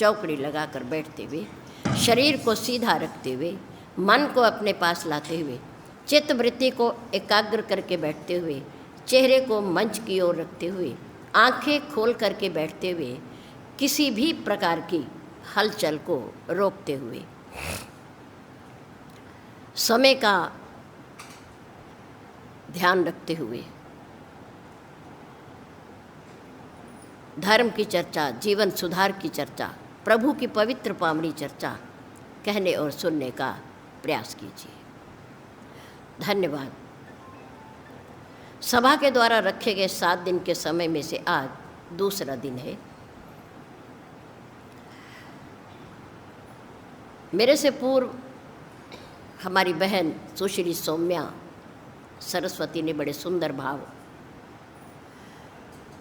चौकड़ी लगाकर बैठते हुए, शरीर को सीधा रखते हुए, मन को अपने पास लाते हुए, चित्तवृत्ति को एकाग्र करके बैठते हुए, चेहरे को मंच की ओर रखते हुए, आंखें खोल करके बैठते हुए, किसी भी प्रकार की हलचल को रोकते हुए, समय का ध्यान रखते हुए, धर्म की चर्चा, जीवन सुधार की चर्चा, प्रभु की पवित्र पावनी चर्चा कहने और सुनने का प्रयास कीजिए। धन्यवाद। सभा के द्वारा रखे गए 7 दिन के समय में से आज दूसरा दिन है। मेरे से पूर्व हमारी बहन सुश्री सौम्या सरस्वती ने बड़े सुंदर भाव,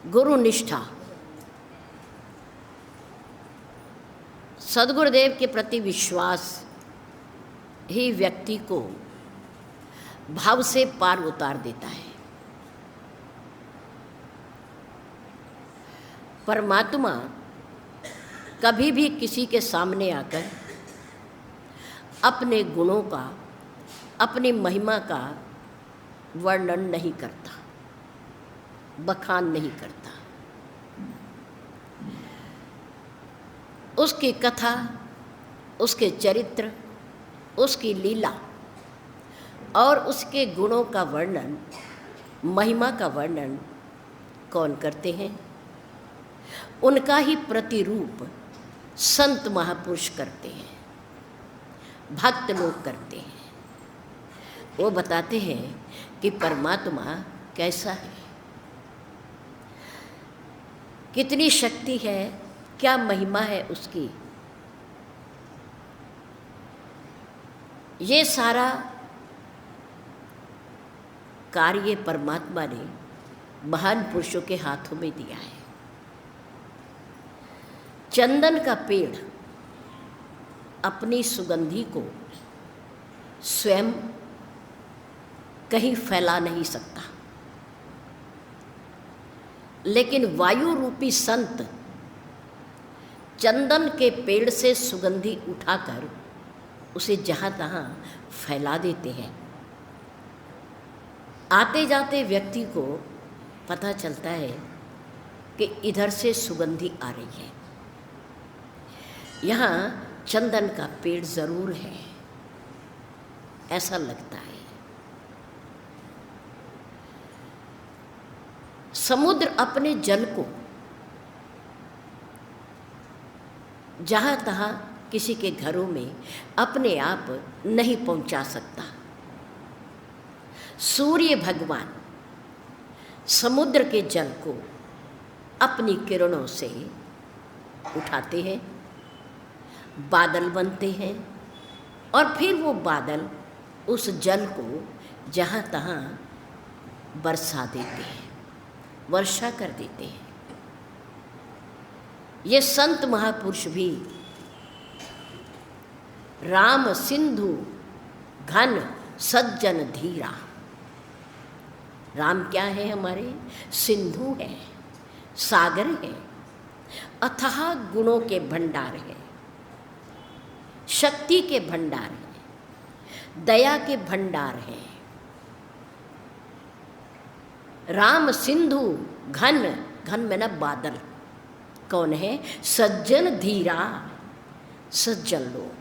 गुरु निष्ठा, सद्गुरुदेव के प्रति विश्वास ही व्यक्ति को भाव से पार उतार देता है। परमात्मा कभी भी किसी के सामने आकर अपने गुणों का, अपनी महिमा का वर्णन नहीं करता, बखान नहीं करता। उसकी कथा, उसके चरित्र, उसकी लीला और उसके गुणों का वर्णन, महिमा का वर्णन कौन करते हैं? उनका ही प्रतिरूप संत महापुरुष करते हैं, भक्त लोग करते हैं। वो बताते हैं कि परमात्मा कैसा है, कितनी शक्ति है, क्या महिमा है उसकी। ये सारा कार्य परमात्मा ने महान पुरुषों के हाथों में दिया है। चंदन का पेड़ अपनी सुगंधी को स्वयं कहीं फैला नहीं सकता, लेकिन वायु रूपी संत चंदन के पेड़ से सुगंधी उठाकर उसे जहाँ तहाँ फैला देते हैं। आते जाते व्यक्ति को पता चलता है कि इधर से सुगंधी आ रही है, यहाँ चंदन का पेड़ जरूर है, ऐसा लगता है। समुद्र अपने जल को जहाँ तहाँ किसी के घरों में अपने आप नहीं पहुँचा सकता। सूर्य भगवान समुद्र के जल को अपनी किरणों से उठाते हैं, बादल बनते हैं और फिर वो बादल उस जल को जहाँ तहाँ बरसा देते हैं, वर्षा कर देते हैं। ये संत महापुरुष भी राम सिंधु घन सज्जन धीरा। राम क्या है हमारे? सिंधु है, सागर है, अथाह गुणों के भंडार है, शक्ति के भंडार है, दया के भंडार है। राम सिंधु घन, घन में ना बादल। कौन है? सज्जन धीरा, सज्जन लोग,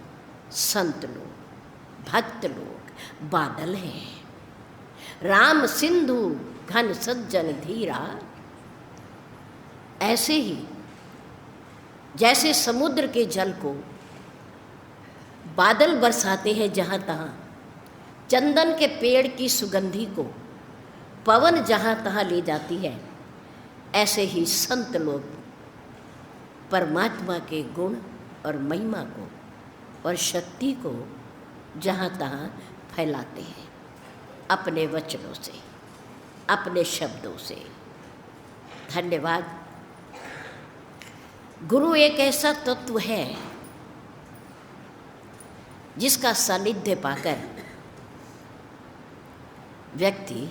संत लोग, भक्त लोग बादल हैं। राम सिंधु घन सज्जन धीरा। ऐसे ही जैसे समुद्र के जल को बादल बरसाते हैं जहाँ तहाँ, चंदन के पेड़ की सुगंधी को पवन जहाँ तहाँ ले जाती है, ऐसे ही संत लोग परमात्मा के गुण और महिमा को और शक्ति को जहाँ तहाँ फैलाते हैं अपने वचनों से, अपने शब्दों से। धन्यवाद। गुरु एक ऐसा तत्व है जिसका सानिध्य पाकर व्यक्ति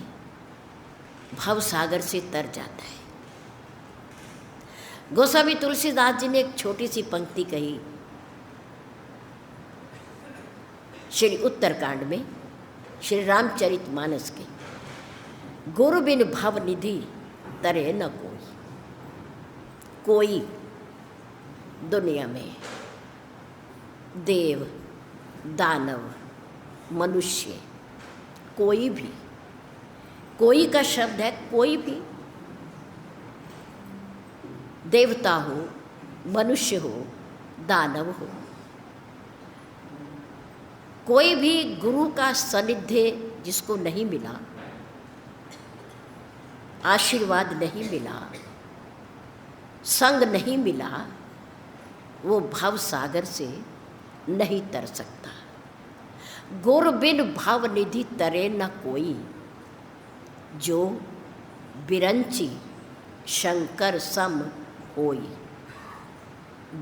भवसागर से तर जाता है। गोस्वामी तुलसीदास जी ने एक छोटी सी पंक्ति कही श्री उत्तरकांड में, श्री रामचरितमानस के, गुरु बिन भव निधि तरे न कोई दुनिया में, देव दानव मनुष्य, कोई भी, कोई का शब्द है, कोई भी, देवता हो, मनुष्य हो, दानव हो, कोई भी गुरु का सानिध्य जिसको नहीं मिला, आशीर्वाद नहीं मिला, संग नहीं मिला, वो भव सागर से नहीं तर सकता। गुरु बिन भव निधि तरे न कोई, जो बिरंची शंकर सम होई।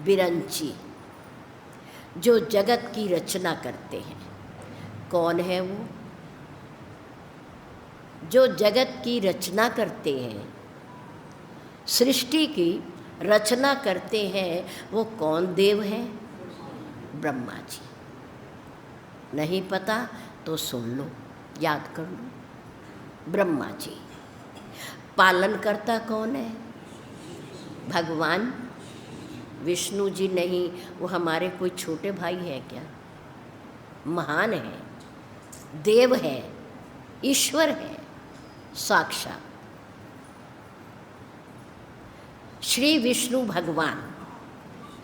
बिरंची जो जगत की रचना करते हैं, कौन है वो? जो जगत की रचना करते हैं, सृष्टि की रचना करते हैं, वो कौन देव है? ब्रह्मा जी। नहीं पता तो सुन लो, याद कर लो। ब्रह्मा जी। पालन करता कौन है? भगवान विष्णु जी नहीं, वो हमारे कोई छोटे भाई हैं क्या? महान है, देव है, ईश्वर है साक्षात। श्री विष्णु भगवान,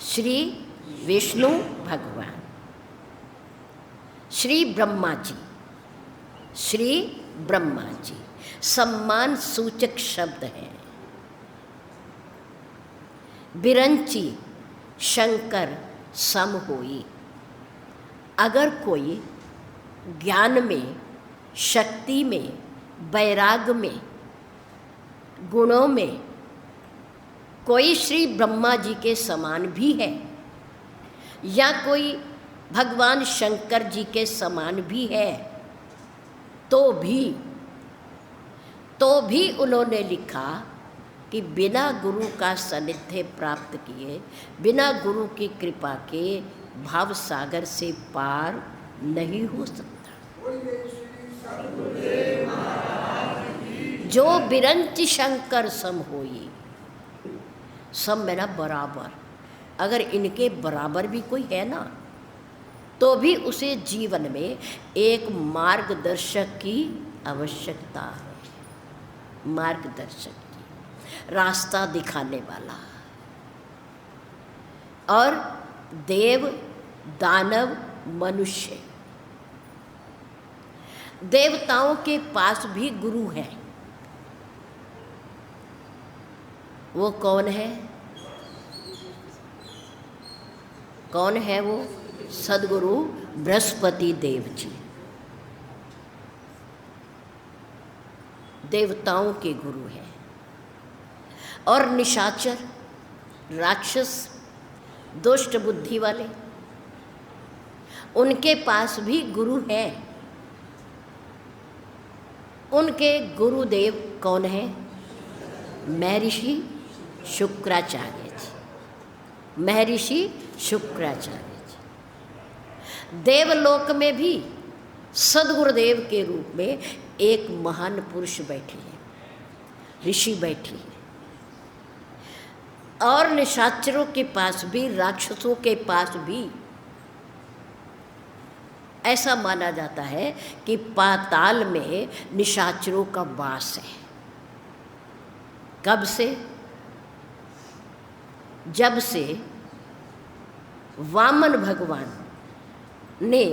श्री विष्णु भगवान, श्री ब्रह्मा जी, श्री ब्रह्मा जी सम्मान सूचक शब्द है। बिरंची शंकर सम होई। अगर कोई ज्ञान में, शक्ति में, वैराग में, गुणों में कोई श्री ब्रह्मा जी के समान भी है, या कोई भगवान शंकर जी के समान भी है, तो भी उन्होंने लिखा कि बिना गुरु का सानिध्य प्राप्त किए, बिना गुरु की कृपा के भाव सागर से पार नहीं हो सकता। जो बिरंच शंकर सम होई। सम मेरा बराबर। अगर इनके बराबर भी कोई है ना, तो भी उसे जीवन में एक मार्गदर्शक की आवश्यकता है। मार्गदर्शक की, रास्ता दिखाने वाला। और देव दानव मनुष्य, देवताओं के पास भी गुरु है। वो कौन है? कौन है वो? सद्गुरु बृहस्पति देव जी, देवताओं के गुरु हैं। और निशाचर, राक्षस, दुष्ट बुद्धि वाले, उनके पास भी गुरु है। उनके गुरुदेव कौन है? महर्षि शुक्राचार्य जी। महर्षि शुक्राचार्य जी। देवलोक में भी सद्गुरुदेव के रूप में एक महान पुरुष बैठे हैं, ऋषि बैठी है। और निशाचरों के पास भी, राक्षसों के पास भी ऐसा माना जाता है कि पाताल में निशाचरों का वास है। कब से? जब से वामन भगवान ने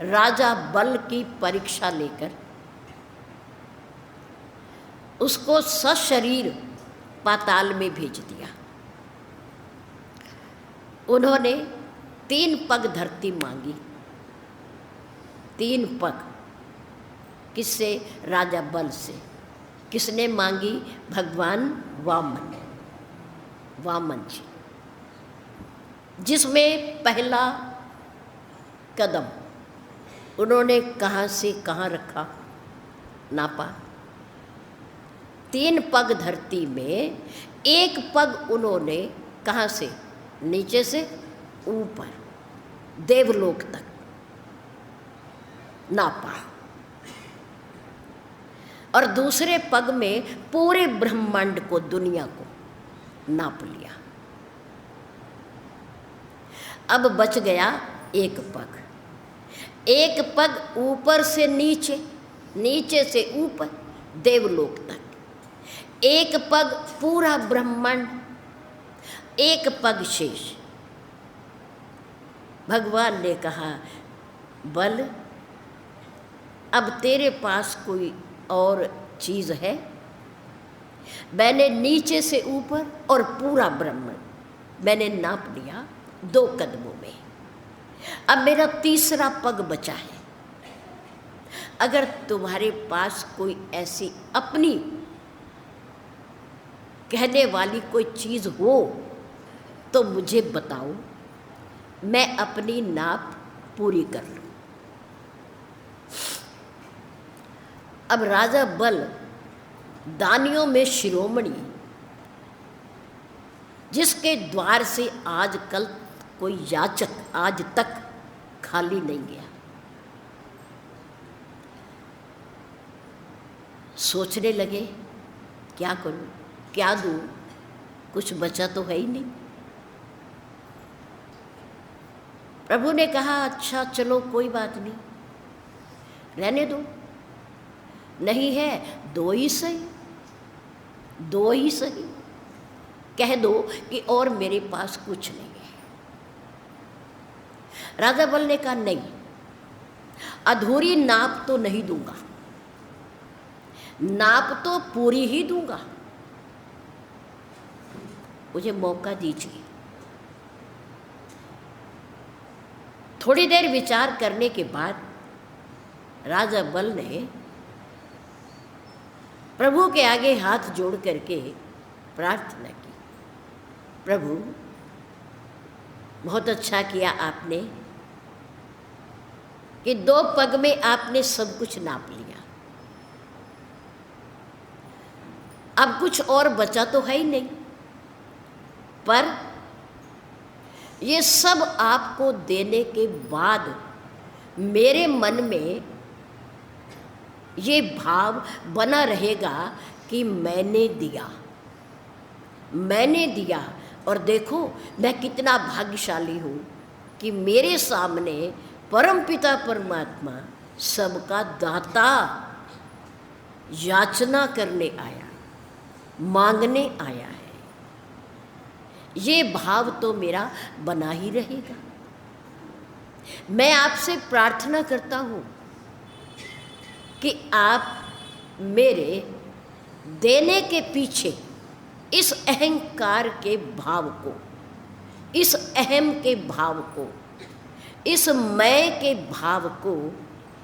राजा बल की परीक्षा लेकर उसको सशरीर पाताल में भेज दिया। उन्होंने 3 पग धरती मांगी। 3 पग किससे? राजा बल से। किसने मांगी? भगवान वामन, वामन जी। जिसमें पहला कदम उन्होंने कहाँ से कहाँ रखा, नापा? 3 पग धरती में, 1 पग उन्होंने कहाँ से, नीचे से ऊपर देवलोक तक नापा, और दूसरे पग में पूरे ब्रह्मांड को, दुनिया को नाप लिया। अब बच गया 1 पग। 1 पग ऊपर से नीचे, नीचे से ऊपर देवलोक तक, 1 पग पूरा ब्रह्मांड, 1 पग शेष। भगवान ने कहा, बल अब तेरे पास कोई और चीज़ है? मैंने नीचे से ऊपर और पूरा ब्रह्मांड मैंने नाप लिया 2 कदमों में। अब मेरा तीसरा पग बचा है। अगर तुम्हारे पास कोई ऐसी अपनी कहने वाली कोई चीज़ हो तो मुझे बताओ, मैं अपनी नाप पूरी कर लूँ। अब राजा बल दानियों में शिरोमणि, जिसके द्वार से आजकल कोई याचक आज तक खाली नहीं गया, सोचने लगे क्या करूं, क्या दूं, कुछ बचा तो है ही नहीं। प्रभु ने कहा, अच्छा चलो कोई बात नहीं, रहने दो, नहीं है 2 ही सही, 2 ही सही, कह दो कि और मेरे पास कुछ नहीं है। राजा बल ने कहा, नहीं, अधूरी नाप तो नहीं दूंगा, नाप तो पूरी ही दूंगा, मुझे मौका दीजिए। थोड़ी देर विचार करने के बाद राजा बल ने प्रभु के आगे हाथ जोड़ करके प्रार्थना की, प्रभु बहुत अच्छा किया आपने कि 2 पग में आपने सब कुछ नाप लिया, अब कुछ और बचा तो है ही नहीं, पर ये सब आपको देने के बाद मेरे मन में ये भाव बना रहेगा कि मैंने दिया, मैंने दिया, और देखो मैं कितना भाग्यशाली हूँ कि मेरे सामने परमपिता परमात्मा सबका दाता याचना करने आया, मांगने आया है। ये भाव तो मेरा बना ही रहेगा। मैं आपसे प्रार्थना करता हूँ कि आप मेरे देने के पीछे इस अहंकार के भाव को, इस अहम के भाव को, इस मैं के भाव को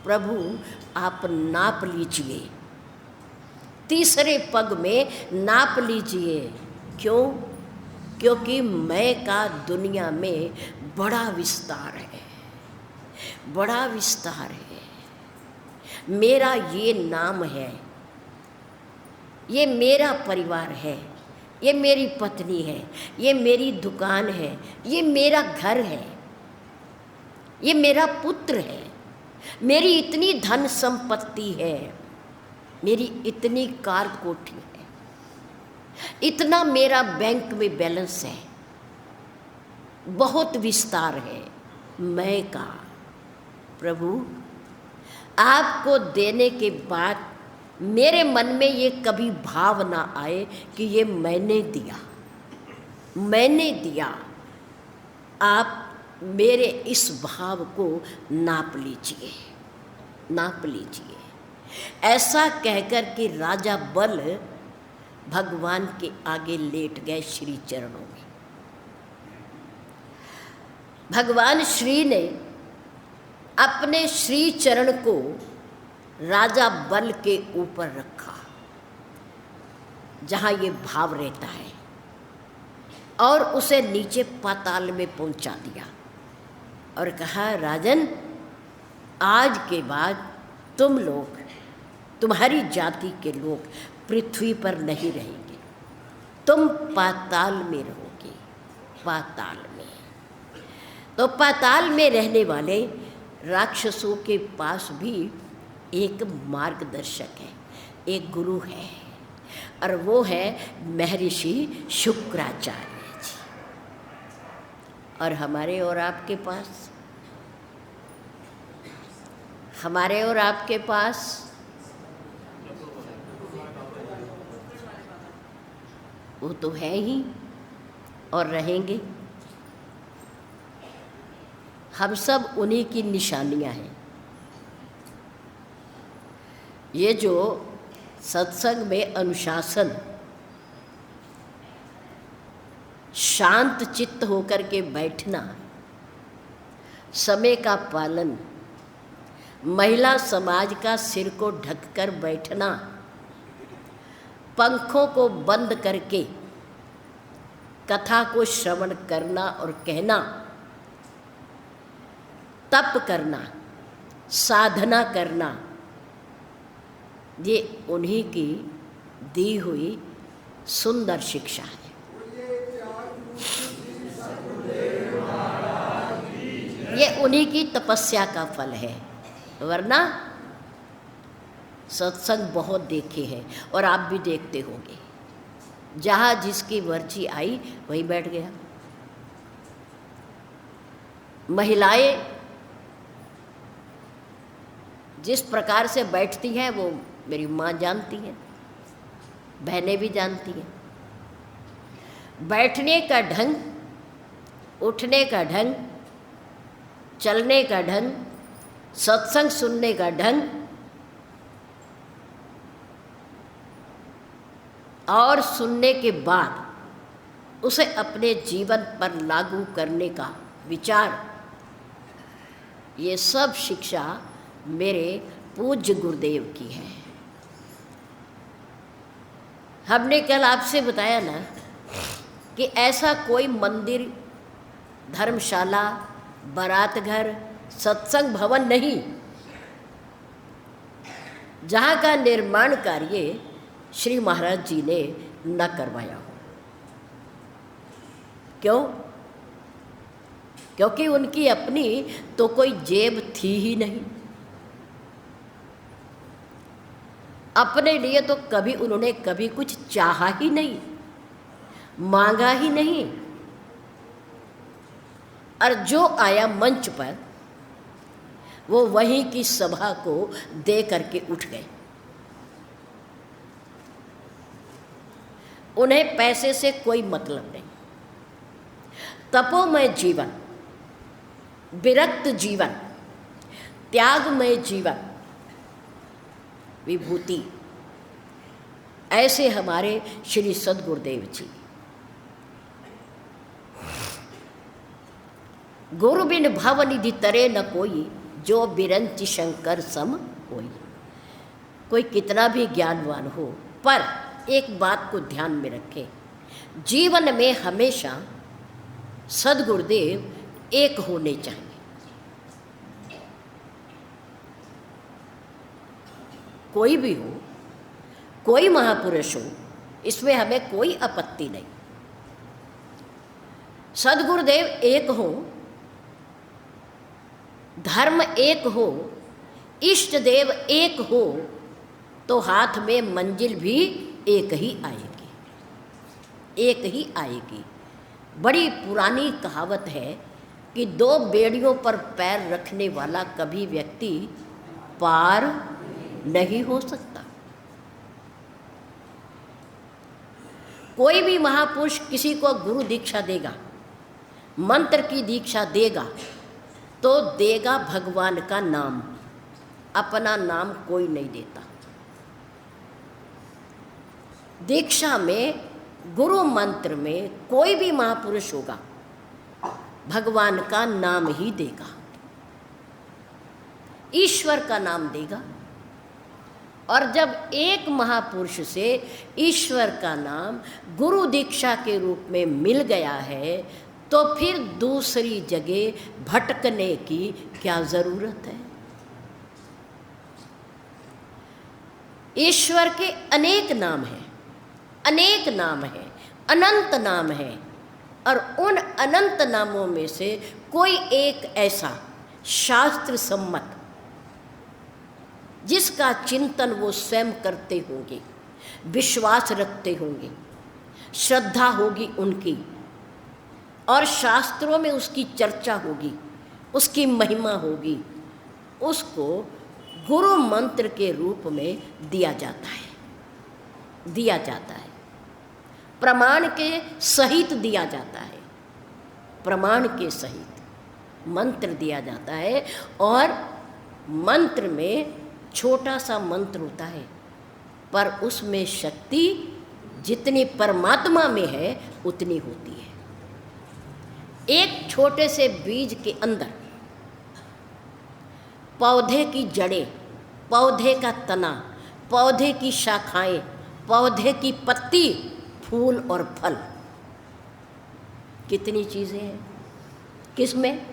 प्रभु आप नाप लीजिए, तीसरे पग में नाप लीजिए। क्यों? क्योंकि मैं का दुनिया में बड़ा विस्तार है, बड़ा विस्तार है। मेरा ये नाम है, ये मेरा परिवार है, ये मेरी पत्नी है, ये मेरी दुकान है, ये मेरा घर है, ये मेरा पुत्र है, मेरी इतनी धन संपत्ति है, मेरी इतनी कार कोठी है, इतना मेरा बैंक में बैलेंस है, बहुत विस्तार है मैं का। प्रभु आपको देने के बाद मेरे मन में ये कभी भाव ना आए कि ये मैंने दिया, मैंने दिया। आप मेरे इस भाव को नाप लीजिए, नाप लीजिए। ऐसा कहकर कि राजा बल भगवान के आगे लेट गए श्री चरणों में। भगवान श्री ने अपने श्री चरण को राजा बल के ऊपर रखा, जहाँ ये भाव रहता है, और उसे नीचे पाताल में पहुंचा दिया और कहा, राजन, आज के बाद तुम लोग, तुम्हारी जाति के लोग पृथ्वी पर नहीं रहेंगे, तुम पाताल में रहोगे, पाताल में। तो पाताल में रहने वाले राक्षसों के पास भी एक मार्गदर्शक है, एक गुरु है, और वो है महर्षि शुक्राचार्य जी। और हमारे और आपके पास, हमारे और आपके पास वो तो है ही और रहेंगे। हम सब उन्हीं की निशानियां हैं। ये जो सत्संग में अनुशासन, शांत चित्त होकर के बैठना, समय का पालन, महिला समाज का सिर को ढककर बैठना, पंखों को बंद करके कथा को श्रवण करना और कहना, तप करना, साधना करना, ये उन्हीं की दी हुई सुंदर शिक्षा है। ये उन्हीं की तपस्या का फल है, वरना सत्संग बहुत देखे हैं और आप भी देखते होंगे, जहाँ जिसकी मर्जी आई वहीं बैठ गया। महिलाएं जिस प्रकार से बैठती हैं वो मेरी माँ जानती है, बहनें भी जानती हैं। बैठने का ढंग, उठने का ढंग, चलने का ढंग, सत्संग सुनने का ढंग और सुनने के बाद उसे अपने जीवन पर लागू करने का विचार, ये सब शिक्षा मेरे पूज्य गुरुदेव की है। हमने कल आपसे बताया ना कि ऐसा कोई मंदिर, धर्मशाला, बारात घर, सत्संग भवन नहीं जहाँ का निर्माण कार्य श्री महाराज जी ने न करवाया हो। क्यों? क्योंकि उनकी अपनी तो कोई जेब थी ही नहीं। अपने लिए तो कभी उन्होंने कभी कुछ चाहा ही नहीं, मांगा ही नहीं, और जो आया मंच पर वो वहीं की सभा को दे करके उठ गए। उन्हें पैसे से कोई मतलब नहीं। तपोमय जीवन, विरक्त जीवन, त्यागमय जीवन, विभूति, ऐसे हमारे श्री सद्गुरुदेव जी। गुरु बिन भवनिधि तरे न कोई, जो बिरंचि शंकर सम होई। कोई कितना भी ज्ञानवान हो, पर एक बात को ध्यान में रखें, जीवन में हमेशा सद्गुरुदेव एक होने चाहिए। कोई भी हो, कोई महापुरुष हो, इसमें हमें कोई आपत्ति नहीं। सद्गुरुदेव एक हो, धर्म एक हो, इष्ट देव एक हो, तो हाथ में मंजिल भी एक ही आएगी, एक ही आएगी। बड़ी पुरानी कहावत है कि दो बेड़ियों पर पैर रखने वाला कभी व्यक्ति पार नहीं हो सकता। कोई भी महापुरुष किसी को गुरु दीक्षा देगा, मंत्र की दीक्षा देगा, तो देगा भगवान का नाम, अपना नाम कोई नहीं देता। दीक्षा में, गुरु मंत्र में कोई भी महापुरुष होगा भगवान का नाम ही देगा, ईश्वर का नाम देगा। और जब एक महापुरुष से ईश्वर का नाम गुरु दीक्षा के रूप में मिल गया है, तो फिर दूसरी जगह भटकने की क्या जरूरत है। ईश्वर के अनेक नाम हैं, अनेक नाम हैं, अनंत नाम हैं, और उन अनंत नामों में से कोई एक ऐसा शास्त्र सम्मत जिसका चिंतन वो स्वयं करते होंगे, विश्वास रखते होंगे, श्रद्धा होगी उनकी, और शास्त्रों में उसकी चर्चा होगी, उसकी महिमा होगी, उसको गुरु मंत्र के रूप में दिया जाता है, दिया जाता है, प्रमाण के सहित दिया जाता है, प्रमाण के सहित मंत्र दिया जाता है। और मंत्र में छोटा सा मंत्र होता है, पर उसमें शक्ति जितनी परमात्मा में है उतनी होती है। एक छोटे से बीज के अंदर पौधे की जड़ें, पौधे का तना, पौधे की शाखाएं, पौधे की पत्ती, फूल और फल, कितनी चीज़ें हैं किसमें?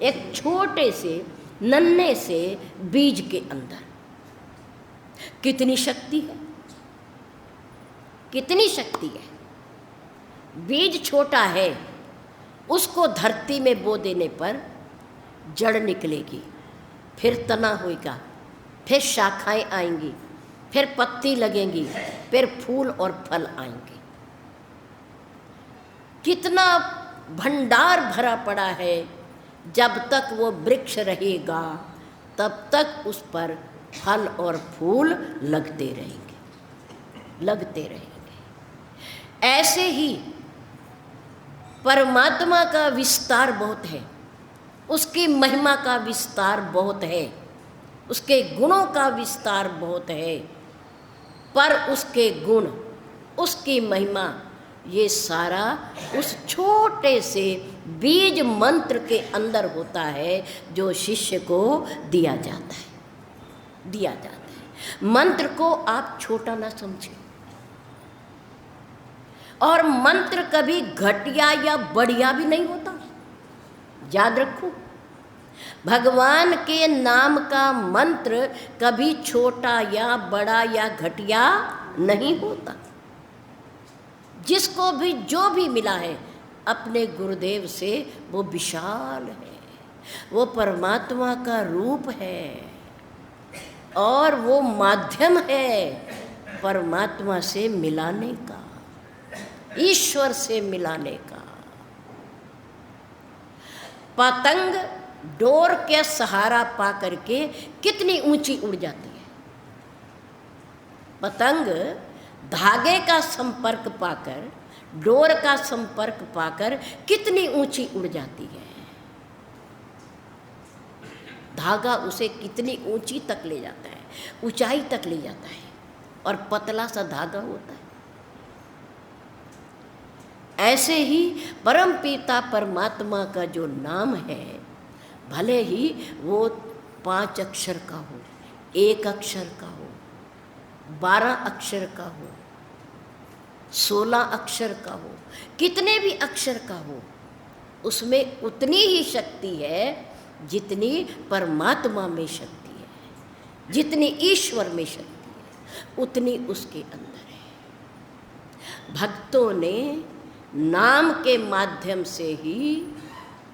एक छोटे से नन्हे से बीज के अंदर कितनी शक्ति है, कितनी शक्ति है। बीज छोटा है, उसको धरती में बो देने पर जड़ निकलेगी, फिर तना होगा, फिर शाखाएं आएंगी, फिर पत्ती लगेंगी, फिर फूल और फल आएंगे। कितना भंडार भरा पड़ा है। जब तक वो वृक्ष रहेगा तब तक उस पर फल और फूल लगते रहेंगे, लगते रहेंगे। ऐसे ही परमात्मा का विस्तार बहुत है, उसकी महिमा का विस्तार बहुत है, उसके गुणों का विस्तार बहुत है, पर उसके गुण, उसकी महिमा, ये सारा उस छोटे से बीज मंत्र के अंदर होता है जो शिष्य को दिया जाता है, दिया जाता है। मंत्र को आप छोटा ना समझें, और मंत्र कभी घटिया या बढ़िया भी नहीं होता, याद रखो। भगवान के नाम का मंत्र कभी छोटा या बड़ा या घटिया नहीं होता। जिसको भी जो भी मिला है अपने गुरुदेव से वो विशाल है, वो परमात्मा का रूप है, और वो माध्यम है परमात्मा से मिलाने का, ईश्वर से मिलाने का। पतंग डोर के सहारा पा करके कितनी ऊंची उड़ जाती है। पतंग धागे का संपर्क पाकर, डोर का संपर्क पाकर कितनी ऊंची उड़ जाती है। धागा उसे कितनी ऊंची तक ले जाता है, ऊंचाई तक ले जाता है, और पतला सा धागा होता है। ऐसे ही परम पिता परमात्मा का जो नाम है, भले ही वो 5 अक्षर का हो, 1 अक्षर का हो, 12 अक्षर का हो, 16 अक्षर का हो, कितने भी अक्षर का हो, उसमें उतनी ही शक्ति है जितनी परमात्मा में शक्ति है, जितनी ईश्वर में शक्ति है, उतनी उसके अंदर है। भक्तों ने नाम के माध्यम से ही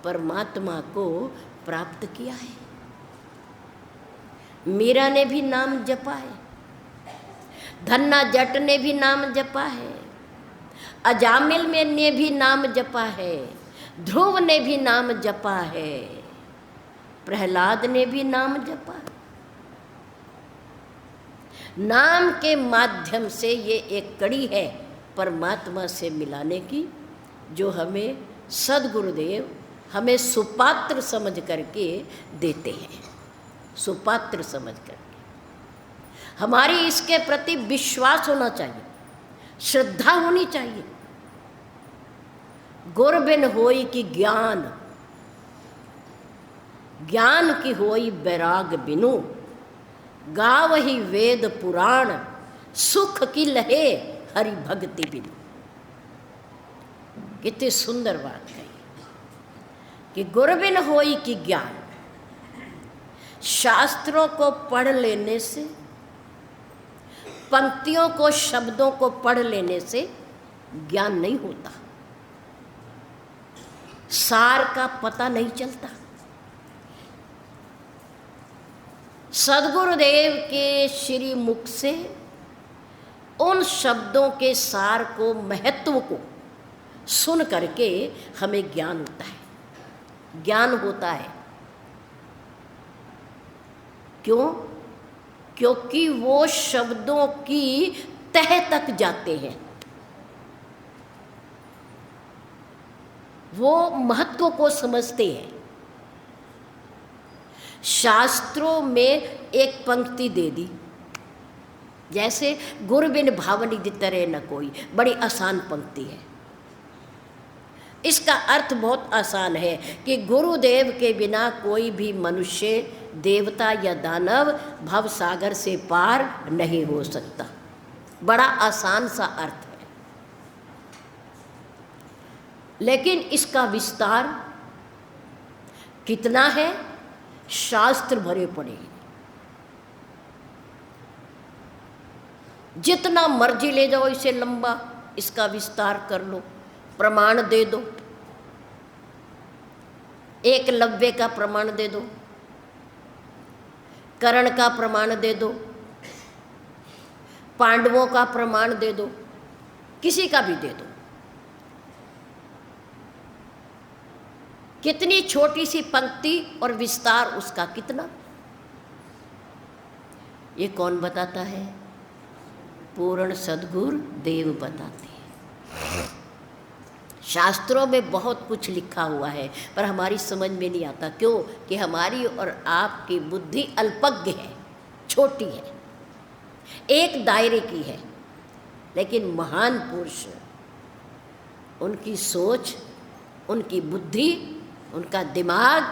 परमात्मा को प्राप्त किया है। मीरा ने भी नाम जपा है, धन्ना जट ने भी नाम जपा है, अजामिल में ने भी नाम जपा है, ध्रुव ने भी नाम जपा है, प्रहलाद ने भी नाम जपा है। नाम के माध्यम से ये एक कड़ी है परमात्मा से मिलाने की, जो हमें सद्गुरुदेव हमें सुपात्र समझ करके देते हैं, सुपात्र समझ करके। हमारी इसके प्रति विश्वास होना चाहिए, श्रद्धा होनी चाहिए। गुर बिन होई कि ज्ञान, ज्ञान की होई बैराग बिनु, गावहि वेद पुराण, सुख की लहे हरि भक्ति बिनु। कितनी सुंदर बात है कि गुर बिन होई कि ज्ञान, शास्त्रों को पढ़ लेने से, पंक्तियों को, शब्दों को पढ़ लेने से ज्ञान नहीं होता, सार का पता नहीं चलता। सद्गुरुदेव के श्री मुख से उन शब्दों के सार को, महत्व को सुन करके हमें ज्ञान होता है, ज्ञान होता है। क्यों? क्योंकि वो शब्दों की तह तक जाते हैं, वो महत्व को समझते हैं। शास्त्रों में एक पंक्ति दे दी, जैसे गुर बिन भावनिधि तरे न कोई, बड़ी आसान पंक्ति है। इसका अर्थ बहुत आसान है कि गुरुदेव के बिना कोई भी मनुष्य, देवता या दानव भव सागर से पार नहीं हो सकता। बड़ा आसान सा अर्थ है, लेकिन इसका विस्तार कितना है, शास्त्र भरे पड़े हैं। जितना मर्जी ले जाओ इसे लंबा, इसका विस्तार कर लो, प्रमाण दे दो, एकलव्य का प्रमाण दे दो, कर्ण का प्रमाण दे दो, पांडवों का प्रमाण दे दो, किसी का भी दे दो। कितनी छोटी सी पंक्ति और विस्तार उसका कितना, ये कौन बताता है? पूर्ण सद्गुरु देव बताते हैं। शास्त्रों में बहुत कुछ लिखा हुआ है, पर हमारी समझ में नहीं आता। क्यों? कि हमारी और आपकी बुद्धि अल्पज्ञ है, छोटी है, एक दायरे की है। लेकिन महान पुरुष, उनकी सोच, उनकी बुद्धि, उनका दिमाग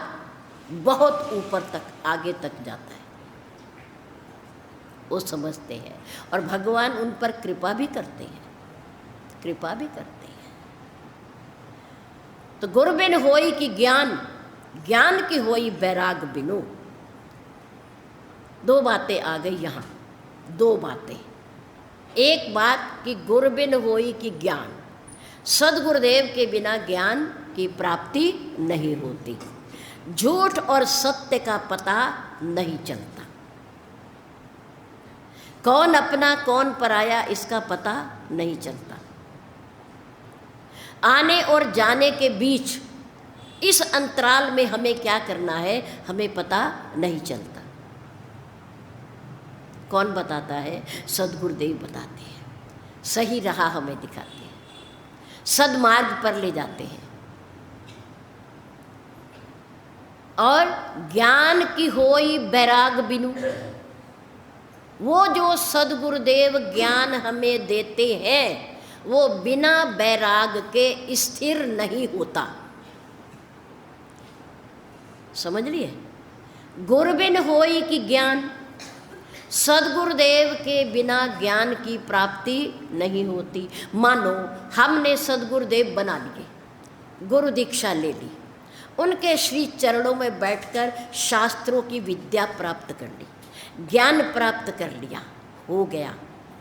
बहुत ऊपर तक, आगे तक जाता है, वो समझते हैं। और भगवान उन पर कृपा भी करते हैं, कृपा भी करते हैं। तो गुरु बिन होई कि ज्ञान, ज्ञान की होई बैराग बिनु। दो बातें आ गई यहाँ, दो बातें। एक बात कि गुरु बिन होई कि ज्ञान, सद्गुरुदेव के बिना ज्ञान की प्राप्ति नहीं होती, झूठ और सत्य का पता नहीं चलता, कौन अपना कौन पराया इसका पता नहीं चलता। आने और जाने के बीच इस अंतराल में हमें क्या करना है, हमें पता नहीं चलता। कौन बताता है? सद्गुरुदेव बताते हैं, सही राह हमें दिखाते हैं, सद्मार्ग पर ले जाते हैं। और ज्ञान की होई बैराग बिनु, वो जो सद्गुरुदेव ज्ञान हमें देते हैं वो बिना बैराग के स्थिर नहीं होता। समझ लिए? गुरु बिन होई कि ज्ञान, सद्गुरुदेव के बिना ज्ञान की प्राप्ति नहीं होती। मानो हमने सद्गुरुदेव बना लिए, गुरु दीक्षा ले ली, उनके श्री चरणों में बैठकर शास्त्रों की विद्या प्राप्त कर ली, ज्ञान प्राप्त कर लिया, हो गया।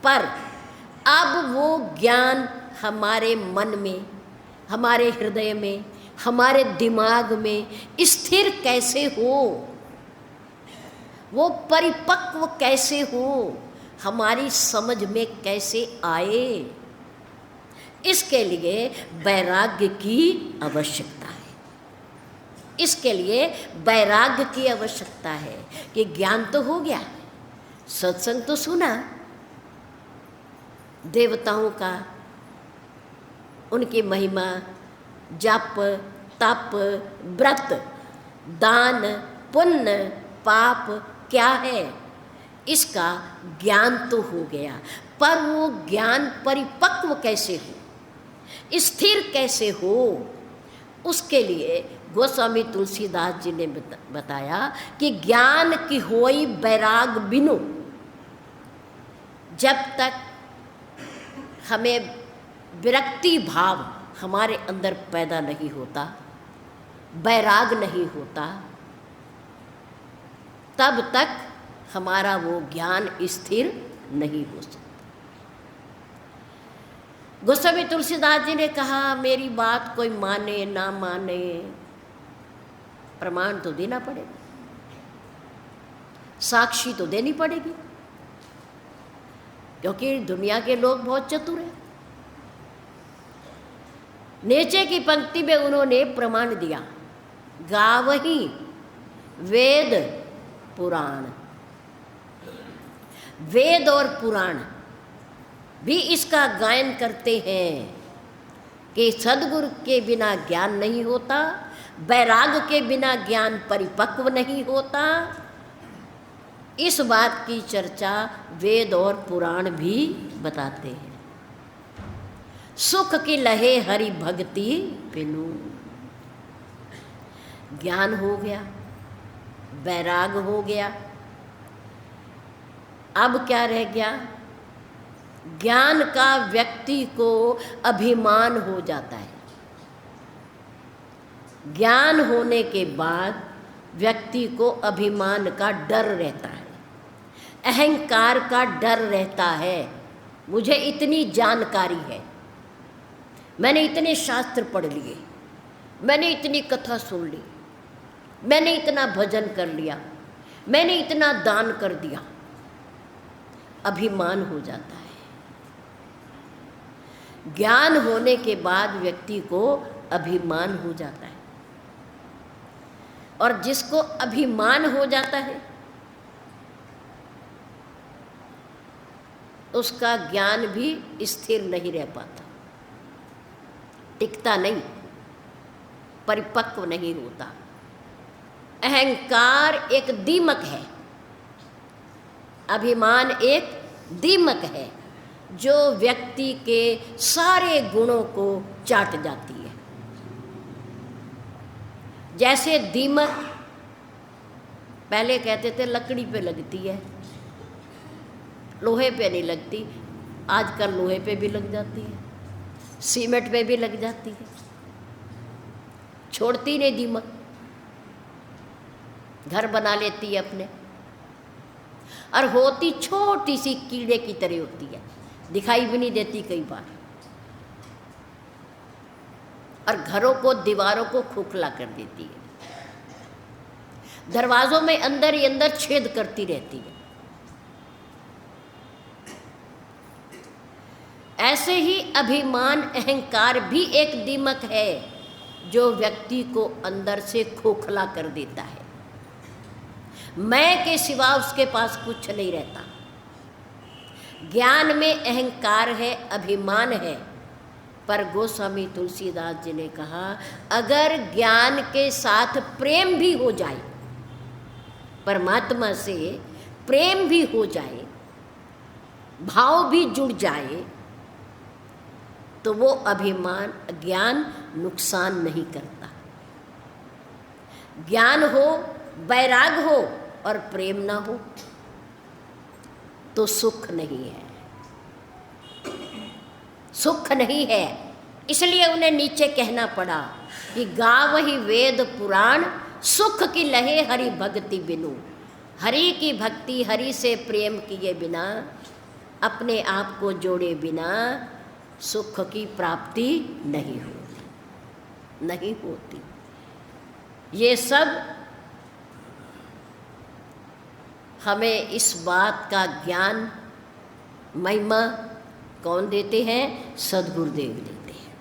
पर अब वो ज्ञान हमारे मन में, हमारे हृदय में, हमारे दिमाग में स्थिर कैसे हो, वो परिपक्व कैसे हो, हमारी समझ में कैसे आए, इसके लिए वैराग्य की आवश्यकता है। इसके लिए वैराग्य की आवश्यकता है कि ज्ञान तो हो गया, सत्संग तो सुना, देवताओं का, उनकी महिमा, जप, तप, व्रत, दान, पुण्य, पाप क्या है, इसका ज्ञान तो हो गया। पर वो ज्ञान परिपक्व कैसे हो, स्थिर कैसे हो, उसके लिए गोस्वामी तुलसीदास जी ने बताया कि ज्ञान की होई बैराग बिनु। जब तक हमें विरक्ति भाव हमारे अंदर पैदा नहीं होता, बैराग नहीं होता, तब तक हमारा वो ज्ञान स्थिर नहीं हो सकता। गोस्वामी तुलसीदास जी ने कहा मेरी बात कोई माने ना माने, प्रमाण तो देना पड़ेगा, साक्षी तो देनी पड़ेगी, क्योंकि दुनिया के लोग बहुत चतुर हैं। नीचे की पंक्ति में उन्होंने प्रमाण दिया, गावही वेद पुराण। वेद और पुराण भी इसका गायन करते हैं कि सद्गुरु के बिना ज्ञान नहीं होता, वैराग के बिना ज्ञान परिपक्व नहीं होता। इस बात की चर्चा वेद और पुराण भी बताते हैं। सुख की लहे हरि भक्ति बिनु, ज्ञान हो गया, वैराग हो गया, अब क्या रह गया? ज्ञान का व्यक्ति को अभिमान हो जाता है। ज्ञान होने के बाद व्यक्ति को अभिमान का डर रहता है, अहंकार का डर रहता है। मुझे इतनी जानकारी है, मैंने इतने शास्त्र पढ़ लिए, मैंने इतनी कथा सुन ली, मैंने इतना भजन कर लिया, मैंने इतना दान कर दिया। अभिमान हो जाता है। ज्ञान होने के बाद व्यक्ति को अभिमान हो जाता है, और जिसको अभिमान हो जाता है उसका ज्ञान भी स्थिर नहीं रह पाता, टिकता नहीं, परिपक्व नहीं होता। अहंकार एक दीमक है, अभिमान एक दीमक है जो व्यक्ति के सारे गुणों को चाट जाती है। जैसे दीमक पहले कहते थे लकड़ी पे लगती है, लोहे पे नहीं लगती, आजकल लोहे पे भी लग जाती है, सीमेंट पे भी लग जाती है, छोड़ती नहीं दीमक, घर बना लेती है अपने, और होती छोटी सी कीड़े की तरह होती है, दिखाई भी नहीं देती कई बार, और घरों को, दीवारों को खोखला कर देती है, दरवाजों में अंदर ही अंदर छेद करती रहती है। ऐसे ही अभिमान, अहंकार भी एक दीमक है जो व्यक्ति को अंदर से खोखला कर देता है। मैं के सिवा उसके पास कुछ नहीं रहता। ज्ञान में अहंकार है, अभिमान है, पर गोस्वामी तुलसीदास जी ने कहा अगर ज्ञान के साथ प्रेम भी हो जाए, परमात्मा से प्रेम भी हो जाए, भाव भी जुड़ जाए, तो वो अभिमान, ज्ञान नुकसान नहीं करता। ज्ञान हो, वैराग हो और प्रेम ना हो तो सुख नहीं है, सुख नहीं है। इसलिए उन्हें नीचे कहना पड़ा कि गावहि वेद पुराण, सुख की लहे हरि भक्ति बिनु। हरि की भक्ति, हरि से प्रेम किए बिना, अपने आप को जोड़े बिना सुख की प्राप्ति नहीं होती, नहीं होती। ये सब हमें इस बात का ज्ञान, महिमा कौन देते हैं? सद्गुरुदेव देते हैं,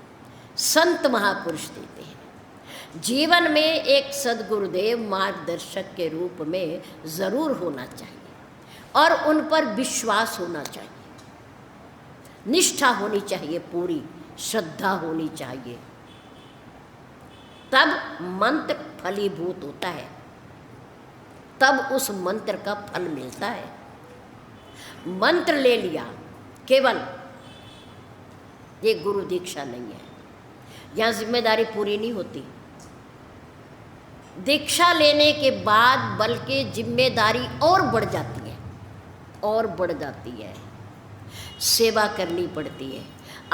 संत महापुरुष देते हैं। जीवन में एक सद्गुरुदेव मार्गदर्शक के रूप में ज़रूर होना चाहिए और उन पर विश्वास होना चाहिए, निष्ठा होनी चाहिए, पूरी श्रद्धा होनी चाहिए, तब मंत्र फलीभूत होता है, तब उस मंत्र का फल मिलता है। मंत्र ले लिया केवल, ये गुरु दीक्षा नहीं है, यहाँ जिम्मेदारी पूरी नहीं होती। दीक्षा लेने के बाद बल्कि जिम्मेदारी और बढ़ जाती है, और बढ़ जाती है। सेवा करनी पड़ती है,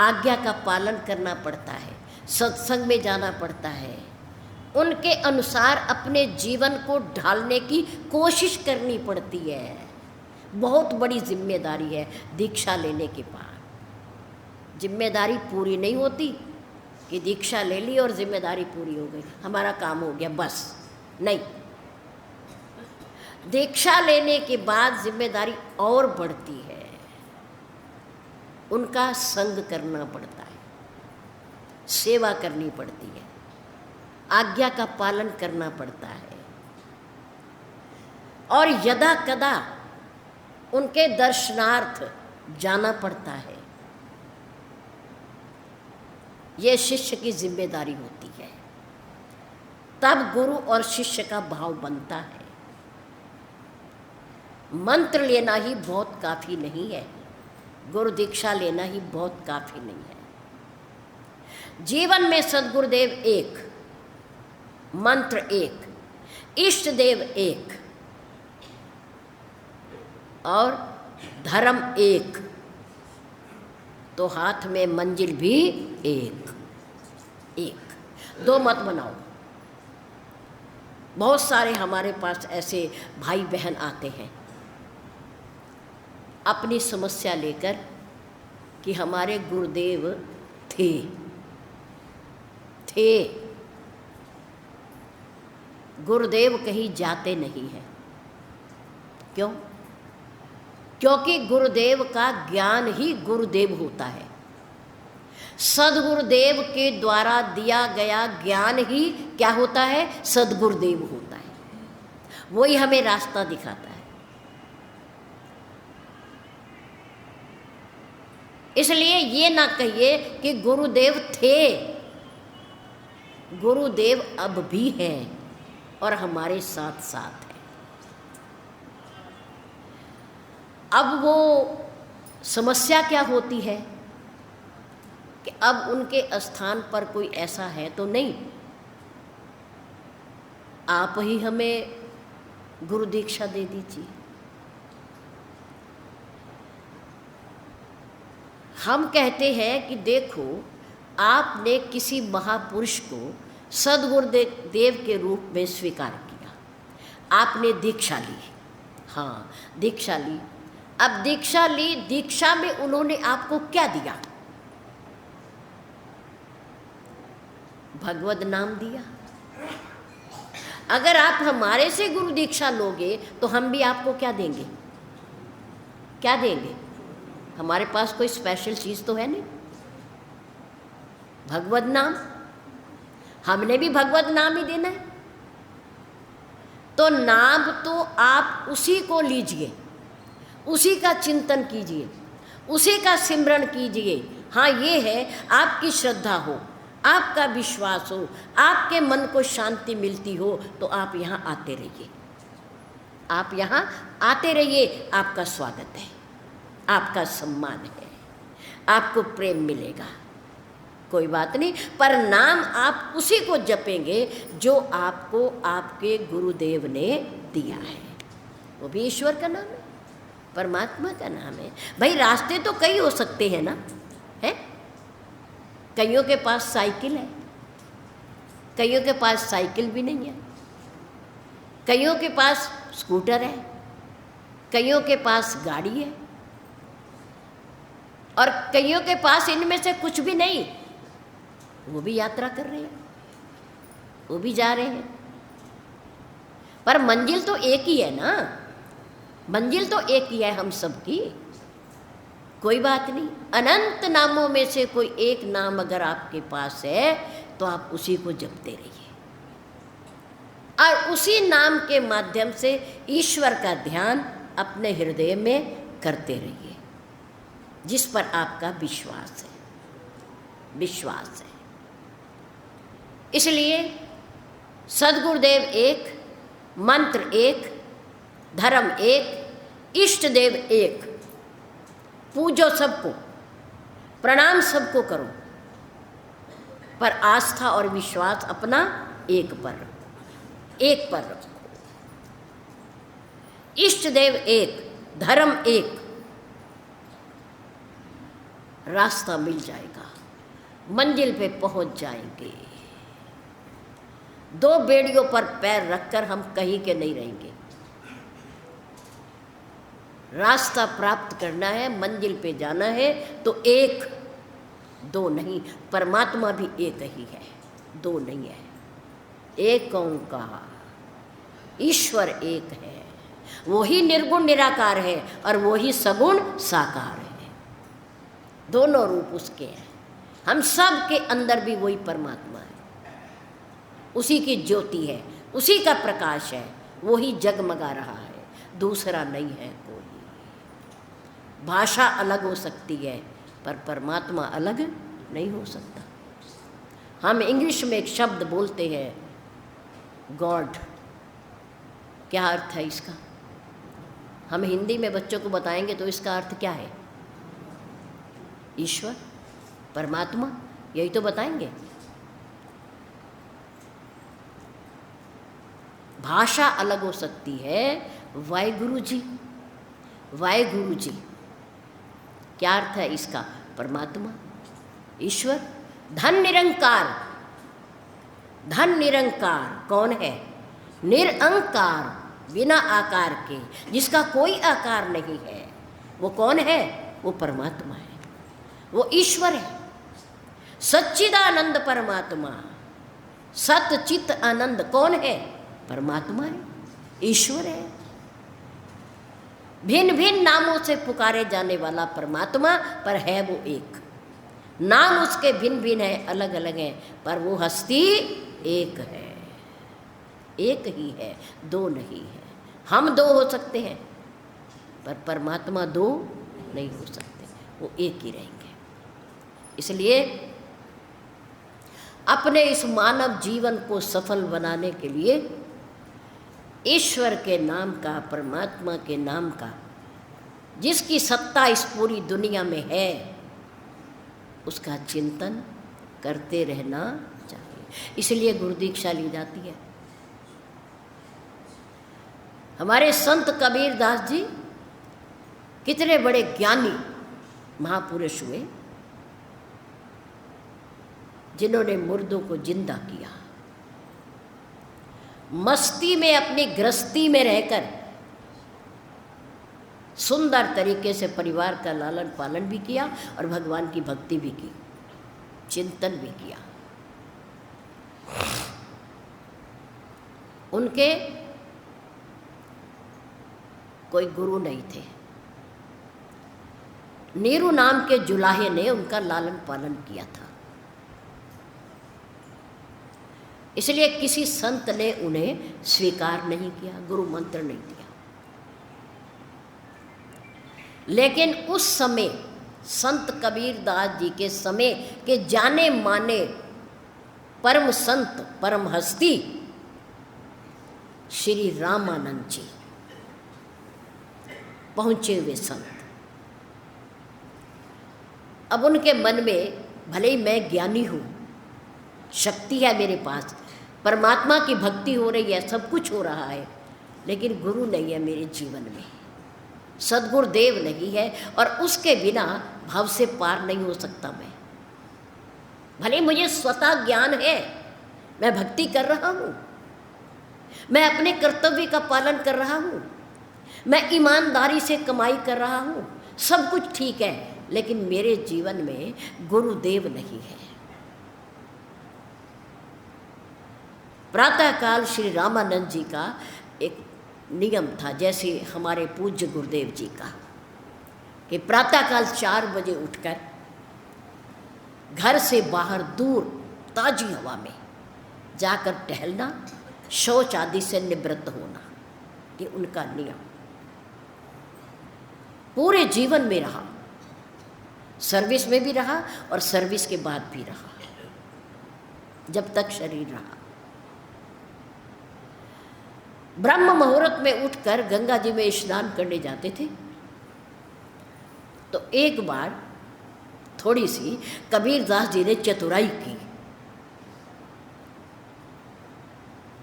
आज्ञा का पालन करना पड़ता है, सत्संग में जाना पड़ता है, उनके अनुसार अपने जीवन को ढालने की कोशिश करनी पड़ती है। बहुत बड़ी जिम्मेदारी है दीक्षा लेने के बाद। जिम्मेदारी पूरी नहीं होती कि दीक्षा ले ली और जिम्मेदारी पूरी हो गई, हमारा काम हो गया बस, नहीं। दीक्षा लेने के बाद जिम्मेदारी और बढ़ती है, उनका संग करना पड़ता है, सेवा करनी पड़ती है, आज्ञा का पालन करना पड़ता है, और यदा कदा उनके दर्शनार्थ जाना पड़ता है। ये शिष्य की जिम्मेदारी होती है। तब गुरु और शिष्य का भाव बनता है। मंत्र लेना ही बहुत काफ़ी नहीं है, गुरु दीक्षा लेना ही बहुत काफ़ी नहीं है। जीवन में सद्गुरुदेव एक, मंत्र एक, इष्ट देव एक और धर्म एक, तो हाथ में मंजिल भी एक। दो मत बनाओ। बहुत सारे हमारे पास ऐसे भाई बहन आते हैं अपनी समस्या लेकर कि हमारे गुरुदेव थे। गुरुदेव कहीं जाते नहीं हैं। क्यों? क्योंकि गुरुदेव का ज्ञान ही गुरुदेव होता है। सद्गुरुदेव के द्वारा दिया गया ज्ञान ही क्या होता है? सद्गुरुदेव होता है। वही हमें रास्ता दिखाता है। इसलिए ये ना कहिए कि गुरुदेव थे, गुरुदेव अब भी हैं और हमारे साथ साथ हैं। अब वो समस्या क्या होती है कि अब उनके स्थान पर कोई ऐसा है तो नहीं, आप ही हमें गुरु दीक्षा दे दीजिए। हम कहते हैं कि देखो, आपने किसी महापुरुष को सद्गुरुदेव के रूप में स्वीकार किया, आपने दीक्षा ली। हाँ, दीक्षा ली। अब दीक्षा ली, दीक्षा में उन्होंने आपको क्या दिया? भगवद नाम दिया। अगर आप हमारे से गुरु दीक्षा लोगे तो हम भी आपको क्या देंगे? क्या देंगे? हमारे पास कोई स्पेशल चीज़ तो है नहीं। भगवद नाम, हमने भी भगवद नाम ही देना है। तो नाम तो आप उसी को लीजिए, उसी का चिंतन कीजिए, उसी का सिमरन कीजिए। हाँ, ये है आपकी श्रद्धा हो, आपका विश्वास हो, आपके मन को शांति मिलती हो तो आप यहाँ आते रहिए। आप यहाँ आते रहिए, आपका स्वागत है, आपका सम्मान है, आपको प्रेम मिलेगा। कोई बात नहीं, पर नाम आप उसी को जपेंगे जो आपको आपके गुरुदेव ने दिया है। वो भी ईश्वर का नाम है, परमात्मा का नाम है। भाई रास्ते तो कई हो सकते हैं ना, है? कईयों के पास साइकिल है, कईयों के पास साइकिल भी नहीं है, कईयों के पास स्कूटर है, कईयों के पास गाड़ी है, और कईयों के पास इनमें से कुछ भी नहीं। वो भी यात्रा कर रहे हैं, वो भी जा रहे हैं, पर मंजिल तो एक ही है ना। मंजिल तो एक ही है हम सबकी। कोई बात नहीं, अनंत नामों में से कोई एक नाम अगर आपके पास है तो आप उसी को जपते रहिए और उसी नाम के माध्यम से ईश्वर का ध्यान अपने हृदय में करते रहिए, जिस पर आपका विश्वास है। विश्वास है। इसलिए सद्गुरुदेव एक, मंत्र एक, धर्म एक, इष्ट देव एक। पूजो सबको, प्रणाम सबको करो, पर आस्था और विश्वास अपना एक पर रखो। इष्ट देव एक, धर्म एक, रास्ता मिल जाएगा, मंजिल पे पहुंच जाएंगे। दो बेड़ियों पर पैर रखकर हम कहीं के नहीं रहेंगे। रास्ता प्राप्त करना है, मंजिल पे जाना है तो एक दो नहीं, परमात्मा भी एक ही है, दो नहीं है। एक ओंकार, ईश्वर एक है, वो ही निर्गुण निराकार है और वो ही सगुण साकार है। दोनों रूप उसके हैं। हम सब के अंदर भी वही परमात्मा है, उसी की ज्योति है, उसी का प्रकाश है, वो ही जगमगा रहा है, दूसरा नहीं है कोई। भाषा अलग हो सकती है पर परमात्मा अलग नहीं हो सकता। हम इंग्लिश में एक शब्द बोलते हैं गॉड, क्या अर्थ है इसका? हम हिंदी में बच्चों को बताएंगे तो इसका अर्थ क्या है? ईश्वर, परमात्मा, यही तो बताएंगे। भाषा अलग हो सकती है। वाहेगुरु जी, वाहेगुरु जी क्या अर्थ है इसका? परमात्मा, ईश्वर। धन निरंकार, धन निरंकार कौन है? निरंकार, बिना आकार के, जिसका कोई आकार नहीं है, वो कौन है? वो परमात्मा है, वो ईश्वर है। सच्चिदानंद परमात्मा, सत चित आनंद कौन है? परमात्मा है, ईश्वर है। भिन्न भिन्न नामों से पुकारे जाने वाला परमात्मा, पर है वो एक। नाम उसके भिन्न भिन्न है, अलग अलग है, पर वो हस्ती एक है, एक ही है, दो नहीं है। हम दो हो सकते हैं पर परमात्मा दो नहीं हो सकते, वो एक ही रहेंगे। इसलिए अपने इस मानव जीवन को सफल बनाने के लिए ईश्वर के नाम का, परमात्मा के नाम का, जिसकी सत्ता इस पूरी दुनिया में है, उसका चिंतन करते रहना चाहिए। इसलिए गुरु दीक्षा ली जाती है। हमारे संत कबीर दास जी कितने बड़े ज्ञानी महापुरुष हुए, जिन्होंने मुर्दों को जिंदा किया। मस्ती में अपनी गृहस्थी में रहकर सुंदर तरीके से परिवार का लालन पालन भी किया और भगवान की भक्ति भी की, चिंतन भी किया। उनके कोई गुरु नहीं थे। नीरू नाम के जुलाहे ने उनका लालन पालन किया था। इसलिए किसी संत ने उन्हें स्वीकार नहीं किया, गुरु मंत्र नहीं दिया। लेकिन उस समय संत कबीर दास जी के समय के जाने माने परम संत, परम हस्ती श्री रामानंद जी पहुंचे हुए संत। अब उनके मन में, भले ही मैं ज्ञानी हूँ, शक्ति है मेरे पास, परमात्मा की भक्ति हो रही है, सब कुछ हो रहा है, लेकिन गुरु नहीं है मेरे जीवन में, सद्गुरुदेव नहीं है, और उसके बिना भाव से पार नहीं हो सकता मैं। भले मुझे स्वतः ज्ञान है, मैं भक्ति कर रहा हूँ, मैं अपने कर्तव्य का पालन कर रहा हूँ, मैं ईमानदारी से कमाई कर रहा हूँ, सब कुछ ठीक है, लेकिन मेरे जीवन में गुरुदेव नहीं है। प्रातःकाल श्री रामानंद जी का एक नियम था, जैसे हमारे पूज्य गुरुदेव जी का, कि प्रातःकाल 4 बजे उठकर घर से बाहर दूर ताजी हवा में जाकर टहलना, शौच आदि से निवृत्त होना, ये उनका नियम पूरे जीवन में रहा। सर्विस में भी रहा और सर्विस के बाद भी रहा, जब तक शरीर रहा। ब्रह्म मुहूर्त में उठकर गंगा जी में स्नान करने जाते थे। तो एक बार थोड़ी सी कबीर दास जी ने चतुराई की।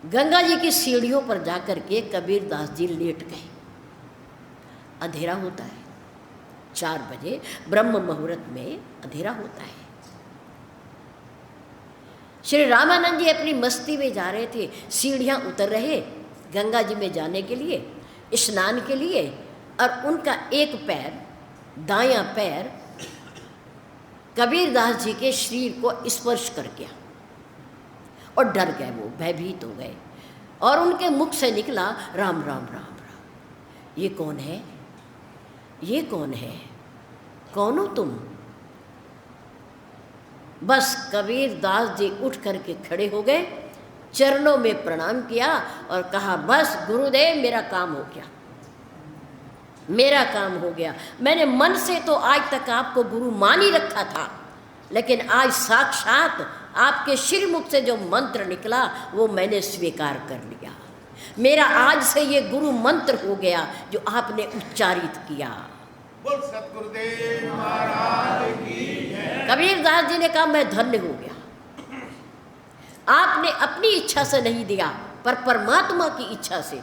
गंगा जी की सीढ़ियों पर जाकर के कबीर दास जी लेट गए। अंधेरा होता है, 4 बजे ब्रह्म मुहूर्त में अंधेरा होता है। श्री रामानंद जी अपनी मस्ती में जा रहे थे, सीढ़ियाँ उतर रहे गंगा जी में जाने के लिए, स्नान के लिए, और उनका एक पैर, दायां पैर कबीरदास जी के शरीर को स्पर्श कर गया और डर गए, वो भयभीत हो गए और उनके मुख से निकला राम राम राम राम। ये कौन है, ये कौन है, कौन हो तुम? बस कबीरदास जी उठ करके खड़े हो गए, चरणों में प्रणाम किया और कहा, बस गुरुदेव मेरा काम हो गया, मेरा काम हो गया। मैंने मन से तो आज तक आपको गुरु मान ही रखा था, लेकिन आज साक्षात आपके श्रीमुख से जो मंत्र निकला वो मैंने स्वीकार कर लिया। मेरा आज से ये गुरु मंत्र हो गया जो आपने उच्चारित किया। बोल सतगुरुदेव महाराज की जय। कबीरदास जी ने कहा, मैं धन्य हो गया। आपने अपनी इच्छा से नहीं दिया, पर परमात्मा की इच्छा से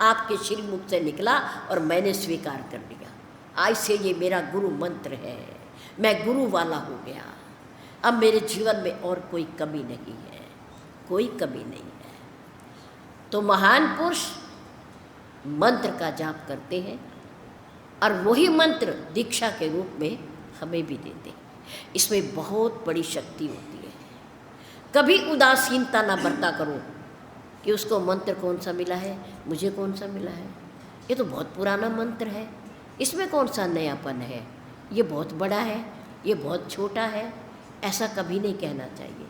आपके श्रीमुख से निकला और मैंने स्वीकार कर लिया। आज से ये मेरा गुरु मंत्र है, मैं गुरु वाला हो गया। अब मेरे जीवन में और कोई कमी नहीं है, कोई कमी नहीं है। तो महान पुरुष मंत्र का जाप करते हैं और वही मंत्र दीक्षा के रूप में हमें भी देते हैं। इसमें बहुत बड़ी शक्ति होती है। कभी उदासीनता ना बरता करो कि उसको मंत्र कौन सा मिला है, मुझे कौन सा मिला है, ये तो बहुत पुराना मंत्र है, इसमें कौन सा नयापन है, ये बहुत बड़ा है, ये बहुत छोटा है, ऐसा कभी नहीं कहना चाहिए।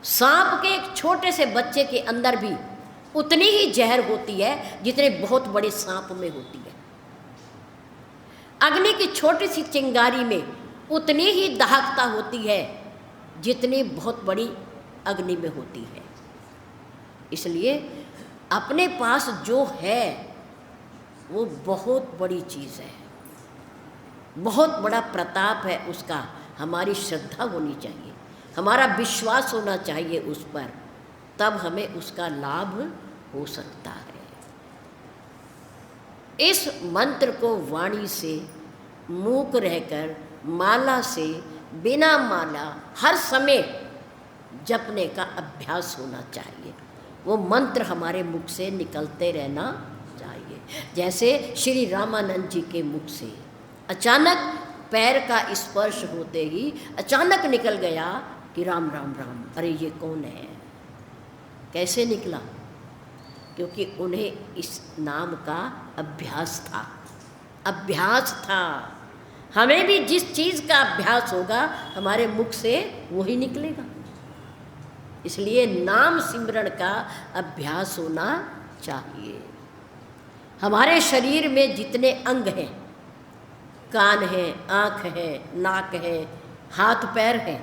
सांप के एक छोटे से बच्चे के अंदर भी उतनी ही जहर होती है जितने बहुत बड़े सांप में होती है। अग्नि की छोटी सी चिंगारी में उतनी ही दाहकता होती है जितनी बहुत बड़ी अग्नि में होती है। इसलिए अपने पास जो है वो बहुत बड़ी चीज़ है, बहुत बड़ा प्रताप है उसका। हमारी श्रद्धा होनी चाहिए, हमारा विश्वास होना चाहिए उस पर, तब हमें उसका लाभ हो सकता है। इस मंत्र को वाणी से, मूक रहकर, माला से, बिना माला हर समय जपने का अभ्यास होना चाहिए। वो मंत्र हमारे मुख से निकलते रहना चाहिए। जैसे श्री रामानंद जी के मुख से अचानक पैर का स्पर्श होते ही अचानक निकल गया कि राम राम राम। अरे ये कौन है, कैसे निकला? क्योंकि उन्हें इस नाम का अभ्यास था, अभ्यास था। हमें भी जिस चीज़ का अभ्यास होगा हमारे मुख से वही निकलेगा। इसलिए नाम सिमरण का अभ्यास होना चाहिए। हमारे शरीर में जितने अंग हैं, कान है, आँख है, नाक है, हाथ पैर है,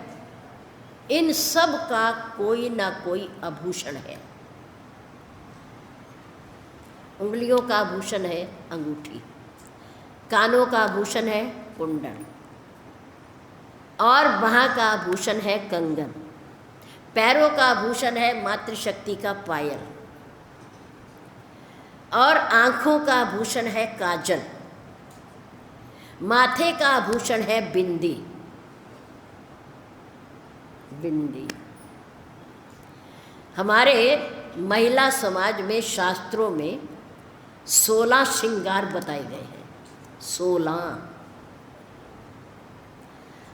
इन सब का कोई ना कोई आभूषण है। उंगलियों का आभूषण है अंगूठी, कानों का आभूषण है कुंडल, और बाह का आभूषण है कंगन, पैरों का आभूषण है मातृशक्ति का पायल, और आँखों का आभूषण है काजल, माथे का आभूषण है बिंदी। बिंदी हमारे महिला समाज में शास्त्रों में 16 श्रृंगार बताए गए हैं।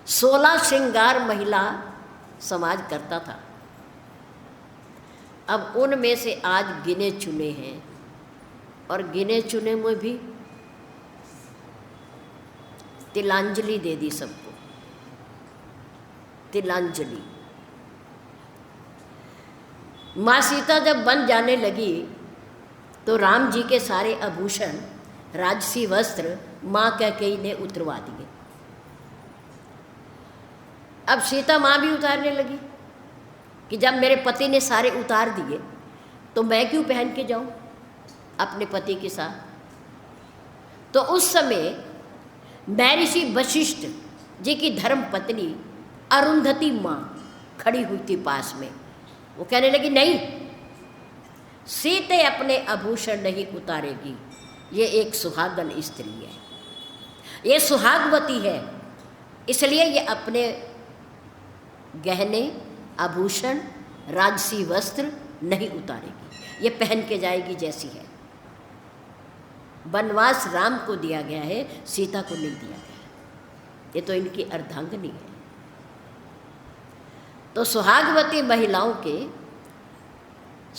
16 श्रृंगार महिला समाज करता था। अब उनमें से आज गिने चुने हैं, और गिने चुने में भी तिलांजलि दे दी सबको। तिलांजलि माँ सीता जब वन जाने लगी तो राम जी के सारे आभूषण, राजसी वस्त्र माँ कैकेयी ने उतरवा दिए। अब सीता माँ भी उतारने लगी कि जब मेरे पति ने सारे उतार दिए तो मैं क्यों पहन के जाऊं अपने पति के साथ। तो उस समय महर्षि वशिष्ठ जी की धर्म पत्नी अरुंधति माँ खड़ी हुई थी पास में। वो कहने लगी, नहीं, सीते अपने आभूषण नहीं उतारेगी, ये एक सुहागन स्त्री है, ये सुहागवती है, इसलिए ये अपने गहने, आभूषण, राजसी वस्त्र नहीं उतारेगी, ये पहन के जाएगी जैसी है। वनवास राम को दिया गया है, सीता को नहीं दिया गया। ये तो इनकी अर्धांगिनी है। तो सुहागवती महिलाओं के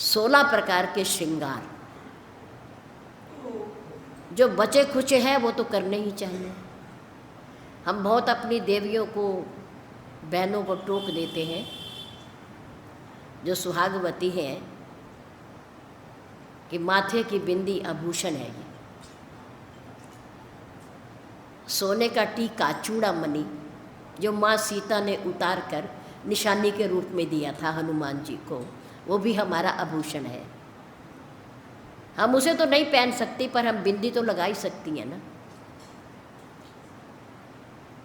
16 प्रकार के श्रृंगार जो बचे खुचे हैं वो तो करने ही चाहिए। हम बहुत अपनी देवियों को, बहनों को टोक देते हैं जो सुहागवती हैं कि माथे की बिंदी आभूषण है, ये सोने का टीका चूड़ामणि जो माँ सीता ने उतार कर निशानी के रूप में दिया था हनुमान जी को, वो भी हमारा आभूषण है। हम उसे तो नहीं पहन सकती पर हम बिंदी तो लगा ही सकती हैं ना।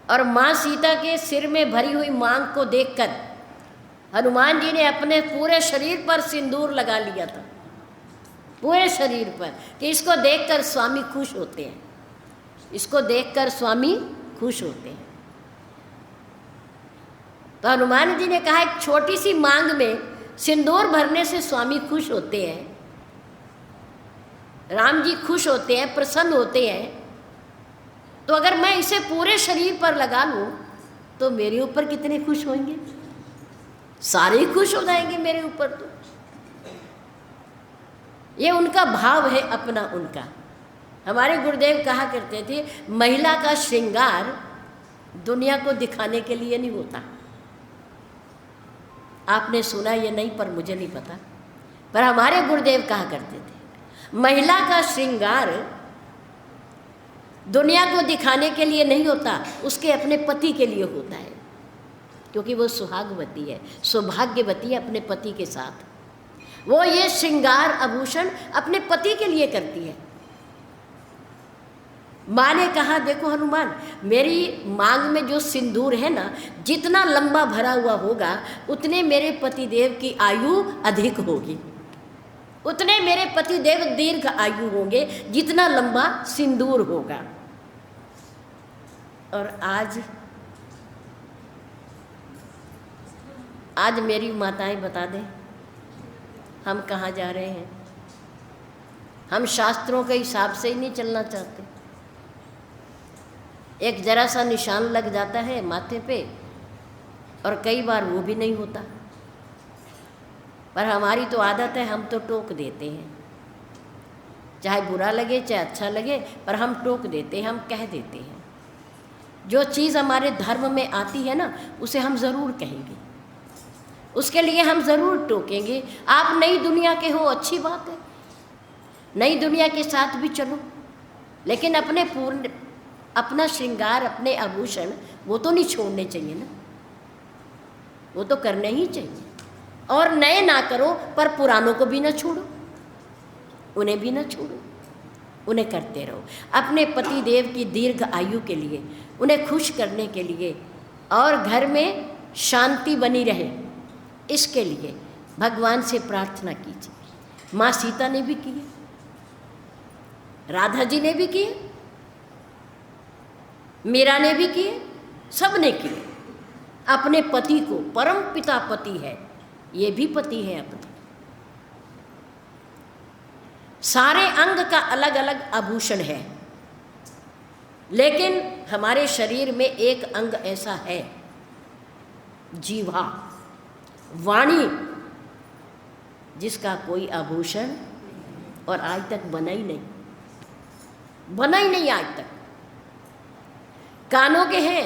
और माँ सीता के सिर में भरी हुई मांग को देखकर हनुमान जी ने अपने पूरे शरीर पर सिंदूर लगा लिया था, पूरे शरीर पर, कि इसको देखकर स्वामी खुश होते हैं, इसको देखकर स्वामी खुश होते हैं। तो हनुमान जी ने कहा एक छोटी सी मांग में सिंदूर भरने से स्वामी खुश होते हैं, राम जी खुश होते हैं, प्रसन्न होते हैं। तो अगर मैं इसे पूरे शरीर पर लगा लूं तो मेरे ऊपर कितने खुश होंगे, सारे ही खुश हो जाएंगे मेरे ऊपर। तो ये उनका भाव है अपना उनका। हमारे गुरुदेव कहा करते थे महिला का श्रृंगार दुनिया को दिखाने के लिए नहीं होता। आपने सुना ये नहीं, पर मुझे नहीं पता, पर हमारे गुरुदेव कहा करते थे महिला का श्रृंगार दुनिया को दिखाने के लिए नहीं होता, उसके अपने पति के लिए होता है, क्योंकि वो सुहागवती है, सौभाग्यवती है अपने पति के साथ। वो ये श्रृंगार आभूषण अपने पति के लिए करती है। माँ ने कहा देखो हनुमान, मेरी मांग में जो सिंदूर है ना, जितना लंबा भरा हुआ होगा उतने मेरे पतिदेव की आयु अधिक होगी, उतने मेरे पतिदेव दीर्घ आयु होंगे जितना लंबा सिंदूर होगा। और आज मेरी माताएं बता दें हम कहाँ जा रहे हैं। हम शास्त्रों के हिसाब से ही नहीं चलना चाहते। एक जरा सा निशान लग जाता है माथे पे और कई बार वो भी नहीं होता, पर हमारी तो आदत है, हम तो टोक देते हैं, चाहे बुरा लगे चाहे अच्छा लगे, पर हम टोक देते हैं, हम कह देते हैं। जो चीज़ हमारे धर्म में आती है ना उसे हम ज़रूर कहेंगे, उसके लिए हम ज़रूर टोकेंगे। आप नई दुनिया के हो, अच्छी बात है, नई दुनिया के साथ भी चलो, लेकिन अपना श्रृंगार, अपने आभूषण वो तो नहीं छोड़ने चाहिए ना, वो तो करने ही चाहिए। और नए ना करो पर पुरानों को भी ना छोड़ो, उन्हें भी ना छोड़ो, उन्हें करते रहो अपने पति देव की दीर्घ आयु के लिए, उन्हें खुश करने के लिए, और घर में शांति बनी रहे इसके लिए भगवान से प्रार्थना कीजिए। माँ सीता ने भी की, राधा जी ने भी किए, मीरा ने भी किए, सब ने किए। अपने पति को, परम पिता पति है, ये भी पति है अपने। सारे अंग का अलग अलग आभूषण है, लेकिन हमारे शरीर में एक अंग ऐसा है, जीवा, वाणी, जिसका कोई आभूषण और आज तक बना ही नहीं, बना ही नहीं आज तक। कानों के हैं,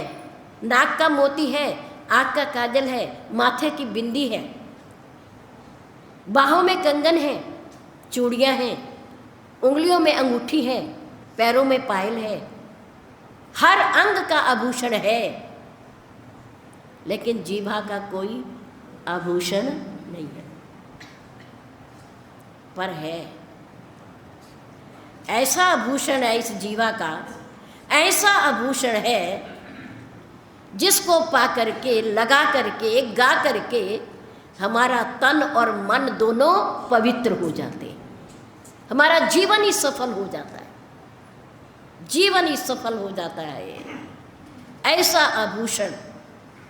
नाक का मोती है, आँख का काजल है, माथे की बिंदी है, बाहों में कंगन है, चूड़ियाँ हैं, उंगलियों में अंगूठी है, पैरों में पायल है, हर अंग का आभूषण है, लेकिन जीभा का कोई आभूषण नहीं है। पर है, ऐसा आभूषण है इस जीवा का, ऐसा आभूषण है जिसको पा करके, लगा करके, गा करके हमारा तन और मन दोनों पवित्र हो जाते हैं, हमारा जीवन ही सफल हो जाता है, जीवन ही सफल हो जाता है। ऐसा आभूषण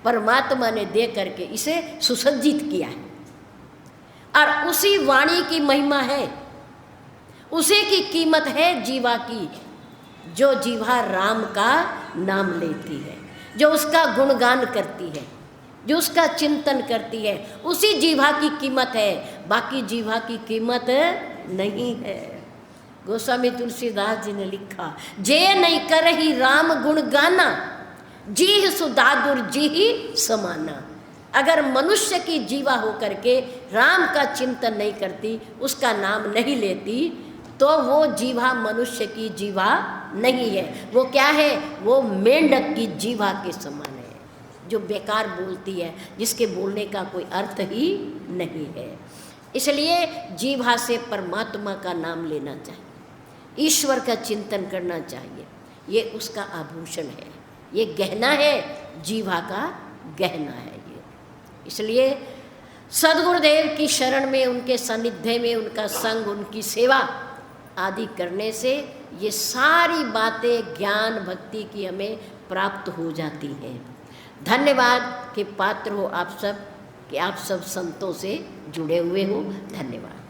परमात्मा ने दे करके इसे सुसज्जित किया है, और उसी वाणी की महिमा है, उसी की कीमत है जीवा की, जो जीवा राम का नाम लेती है। जो उसका गुणगान करती है, जो उसका चिंतन करती है, उसी जीवा की कीमत है, बाकी जीवा की कीमत नहीं है। गोस्वामी तुलसीदास जी ने लिखा, जे नहीं करही राम गुण गाना, जी सुदादुर जी ही समाना। अगर मनुष्य की जीवा होकर के राम का चिंतन नहीं करती, उसका नाम नहीं लेती, तो वो जीवा मनुष्य की जीवा नहीं है। वो क्या है? वो मेंढक की जीवा के समान है, जो बेकार बोलती है, जिसके बोलने का कोई अर्थ ही नहीं है। इसलिए जीवा से परमात्मा का नाम लेना चाहिए, ईश्वर का चिंतन करना चाहिए। ये उसका आभूषण है, ये गहना है, जीवा का गहना है ये। इसलिए सद्गुरुदेव की शरण में, उनके सानिध्य में, उनका संग, उनकी सेवा आदि करने से ये सारी बातें ज्ञान भक्ति की हमें प्राप्त हो जाती हैं। धन्यवाद के पात्र हो आप सब कि आप सब संतों से जुड़े हुए हो। धन्यवाद।